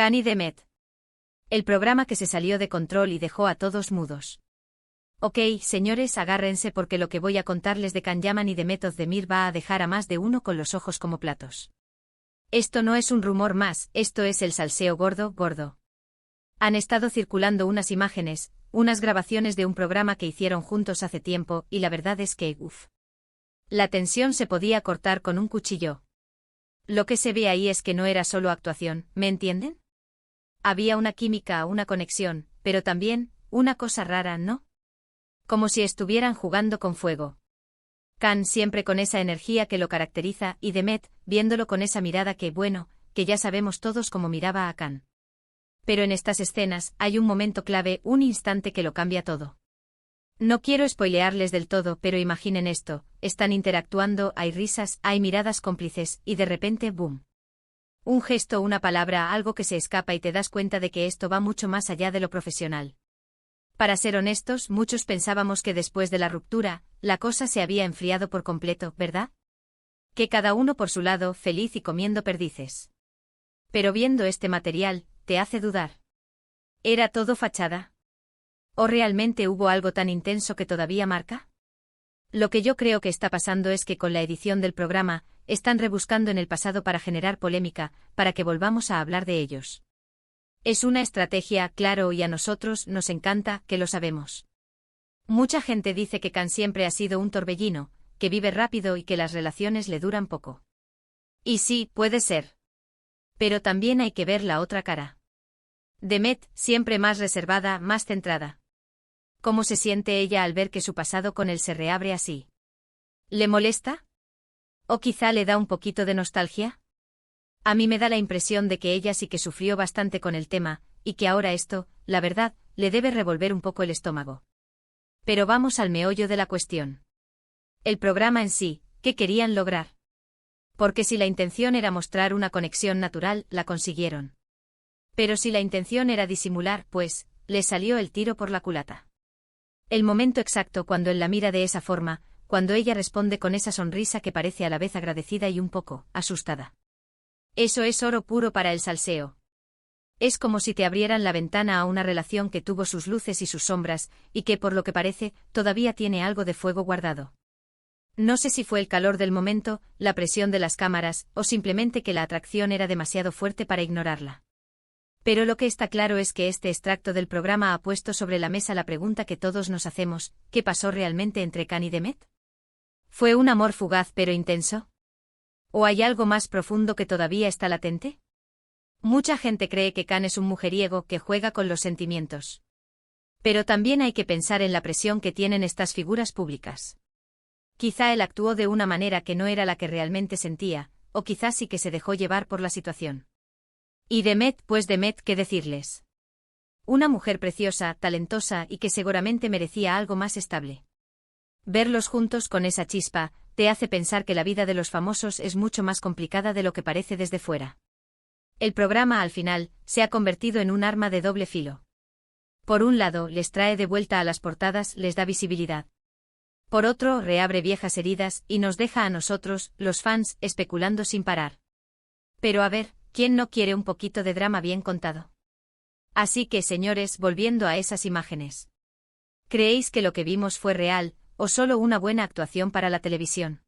Can y Demet. El programa que se salió de control y dejó a todos mudos. Ok, señores, agárrense porque lo que voy a contarles de Can Yaman y de Method Demir va a dejar a más de uno con los ojos como platos. Esto no es un rumor más, esto es el salseo gordo, gordo. Han estado circulando unas imágenes, unas grabaciones de un programa que hicieron juntos hace tiempo, y la verdad es que, la tensión se podía cortar con un cuchillo. Lo que se ve ahí es que no era solo actuación, ¿me entienden? Había una química, una conexión, pero también, una cosa rara, ¿no? Como si estuvieran jugando con fuego. Can siempre con esa energía que lo caracteriza, y Demet, viéndolo con esa mirada que, bueno, que ya sabemos todos cómo miraba a Can. Pero en estas escenas, hay un momento clave, un instante que lo cambia todo. No quiero spoilearles del todo, pero imaginen esto, están interactuando, hay risas, hay miradas cómplices, y de repente, ¡boom! Un gesto, una palabra, algo que se escapa y te das cuenta de que esto va mucho más allá de lo profesional. Para ser honestos, muchos pensábamos que después de la ruptura, la cosa se había enfriado por completo, ¿verdad? Que cada uno por su lado, feliz y comiendo perdices. Pero viendo este material, te hace dudar. ¿Era todo fachada? ¿O realmente hubo algo tan intenso que todavía marca? Lo que yo creo que está pasando es que con la edición del programa, están rebuscando en el pasado para generar polémica, para que volvamos a hablar de ellos. Es una estrategia, claro, y a nosotros nos encanta, que lo sabemos. Mucha gente dice que Can siempre ha sido un torbellino, que vive rápido y que las relaciones le duran poco. Y sí, puede ser. Pero también hay que ver la otra cara. Demet, siempre más reservada, más centrada. ¿Cómo se siente ella al ver que su pasado con él se reabre así? ¿Le molesta? ¿O quizá le da un poquito de nostalgia? A mí me da la impresión de que ella sí que sufrió bastante con el tema, y que ahora esto, la verdad, le debe revolver un poco el estómago. Pero vamos al meollo de la cuestión. El programa en sí, ¿qué querían lograr? Porque si la intención era mostrar una conexión natural, la consiguieron. Pero si la intención era disimular, pues, le salió el tiro por la culata. El momento exacto cuando él la mira de esa forma, cuando ella responde con esa sonrisa que parece a la vez agradecida y un poco asustada. Eso es oro puro para el salseo. Es como si te abrieran la ventana a una relación que tuvo sus luces y sus sombras, y que por lo que parece, todavía tiene algo de fuego guardado. No sé si fue el calor del momento, la presión de las cámaras, o simplemente que la atracción era demasiado fuerte para ignorarla. Pero lo que está claro es que este extracto del programa ha puesto sobre la mesa la pregunta que todos nos hacemos, ¿qué pasó realmente entre Can y Demet? ¿Fue un amor fugaz pero intenso? ¿O hay algo más profundo que todavía está latente? Mucha gente cree que Can es un mujeriego que juega con los sentimientos. Pero también hay que pensar en la presión que tienen estas figuras públicas. Quizá él actuó de una manera que no era la que realmente sentía, o quizá sí que se dejó llevar por la situación. Y Demet, pues Demet, ¿qué decirles? Una mujer preciosa, talentosa y que seguramente merecía algo más estable. Verlos juntos con esa chispa, te hace pensar que la vida de los famosos es mucho más complicada de lo que parece desde fuera. El programa al final, se ha convertido en un arma de doble filo. Por un lado, les trae de vuelta a las portadas, les da visibilidad. Por otro, reabre viejas heridas y nos deja a nosotros, los fans, especulando sin parar. Pero a ver, ¿quién no quiere un poquito de drama bien contado? Así que, señores, volviendo a esas imágenes. ¿Creéis que lo que vimos fue real, o solo una buena actuación para la televisión?